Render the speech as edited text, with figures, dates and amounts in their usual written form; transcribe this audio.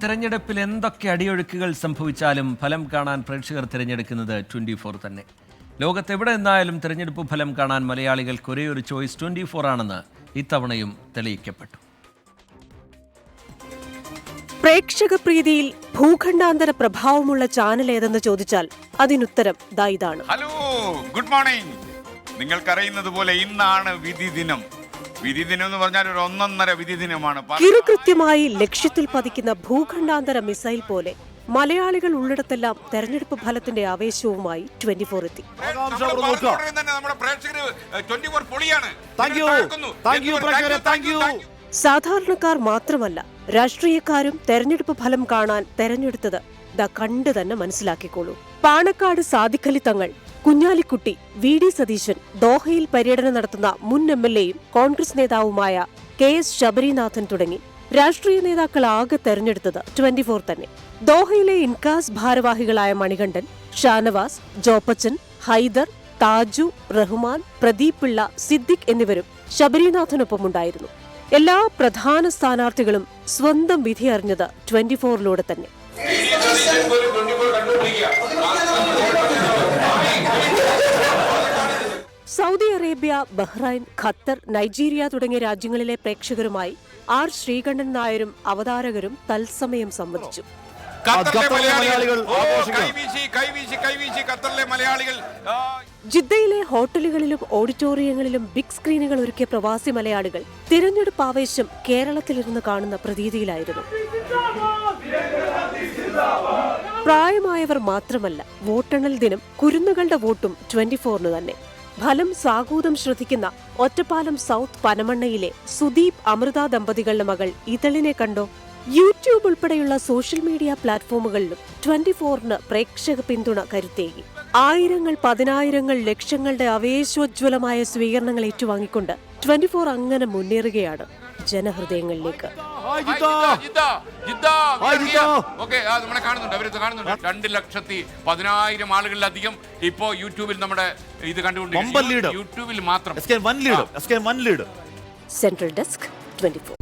തിരഞ്ഞെടുപ്പിൽ എന്തൊക്കെ അടിയൊഴുക്കുകൾ സംഭവിച്ചാലും ഫലം കാണാൻ പ്രേക്ഷകർ തിരഞ്ഞെടുക്കുന്നത് 24 തന്നെ. ലോകത്തെവിടെ നിന്നായാലും തിരഞ്ഞെടുപ്പ് ഫലം കാണാൻ മലയാളികൾക്ക് ഒരേ ഒരു ചോയ്സ് 24 ആണെന്ന് ഇത്തവണയും തെളിയിക്കപ്പെട്ടു. പ്രേക്ഷക പ്രീതിയിൽ ഭൂഖണ്ഡാന്തര പ്രഭാവമുള്ള ചാനൽ ഏതെന്ന് ചോദിച്ചാൽ അതിനുത്തരം ഇതാണ്. Hello, good morning. നിങ്ങൾക്കറിയുന്നത് പോലെ ഇന്നാണ് വിധി ദിനം. വിധി ദിനം എന്ന് പറഞ്ഞാൽ ഒരു ഒന്നൊന്നര വിധി ദിനമാണ്. കിറുകൃത്യമായി ലക്ഷ്യത്തിൽ പതിക്കുന്ന ഭൂഖണ്ഡാന്തര മിസൈൽ പോലെ മലയാളികൾ ഉള്ളിടത്തെല്ലാം തെരഞ്ഞെടുപ്പ് ഫലത്തിന്റെ ആവേശവുമായി 24 എത്തി. സാധാരണക്കാർ മാത്രമല്ല, രാഷ്ട്രീയക്കാരും തെരഞ്ഞെടുപ്പ് ഫലം കാണാൻ തെരഞ്ഞെടുത്തത് കണ്ടു തന്നെ മനസ്സിലാക്കിക്കോളൂ. പാണക്കാട് സാദിഖലി തങ്ങൾ, കുഞ്ഞാലിക്കുട്ടി, VD സതീശൻ, ദോഹയിൽ പര്യടനം നടത്തുന്ന മുൻ MLAയും കോൺഗ്രസ് നേതാവുമായ KS ശബരിനാഥൻ തുടങ്ങി രാഷ്ട്രീയ നേതാക്കൾ ആകെ തെരഞ്ഞെടുത്തത് 24 തന്നെ. ദോഹയിലെ ഇൻകാസ് ഭാരവാഹികളായ മണികണ്ഠൻ, ഷാനവാസ്, ജോപ്പച്ചൻ, ഹൈദർ, താജു, റഹ്മാൻ, പ്രദീപ് പിള്ള, സിദ്ദിഖ് എന്നിവരും ശബരിനാഥനൊപ്പമുണ്ടായിരുന്നു. എല്ലാ പ്രധാന സ്ഥാനാർത്ഥികളും സ്വന്തം വിധി അറിഞ്ഞത് 24-ലൂടെ തന്നെ. Saudi Arabia, Bahrain, Qatar, Nigeria തുടങ്ങിയ രാജ്യങ്ങളിലെ പ്രേക്ഷകരുമായി R ശ്രീകണ്ഠൻ നായരും അവതാരകരും തത്സമയം സംവദിച്ചു. ജിദ്ദയിലെ ഹോട്ടലുകളിലും ഓഡിറ്റോറിയങ്ങളിലും ബിഗ് സ്ക്രീനുകൾ ഒരുക്കിയ പ്രവാസി മലയാളികൾ തിരഞ്ഞെടുപ്പ് ആവേശം കേരളത്തിലിരുന്ന് കാണുന്ന പ്രതീതിയിലായിരുന്നു. പ്രായമായവർ മാത്രമല്ല, വോട്ടെണ്ണൽ ദിനം കുരുന്നുകളുടെ വോട്ടും 24-ന് തന്നെ. ഫലം സാഗൂതം ശ്രദ്ധിക്കുന്ന ഒറ്റപ്പാലം സൗത്ത് പനമണ്ണയിലെ സുദീപ് അമൃത ദമ്പതികളുടെ മകൾ ഇതളിനെ കണ്ടോ? യൂട്യൂബ് ഉൾപ്പെടെയുള്ള സോഷ്യൽ മീഡിയ പ്ലാറ്റ്ഫോമുകളിലും 24-ന് പ്രേക്ഷക പിന്തുണ കരുത്തേകി. ആയിരങ്ങൾ, പതിനായിരങ്ങൾ, ലക്ഷങ്ങളുടെ ആവേശോജ്വലമായ സ്വീകരണങ്ങൾ ഏറ്റുവാങ്ങിക്കൊണ്ട് 24 അങ്ങനെ മുന്നേറുകയാണ് ജനഹൃദയങ്ങളിലേക്ക്. 2,10,000 ആളുകളിലധികം ഇപ്പോ യൂട്യൂബിൽ നമ്മുടെ ഇത് കണ്ടുകൊണ്ടിരിക്കുന്നു. യൂട്യൂബിൽ മാത്രം സെൻട്രൽ ഡെസ്ക് 24.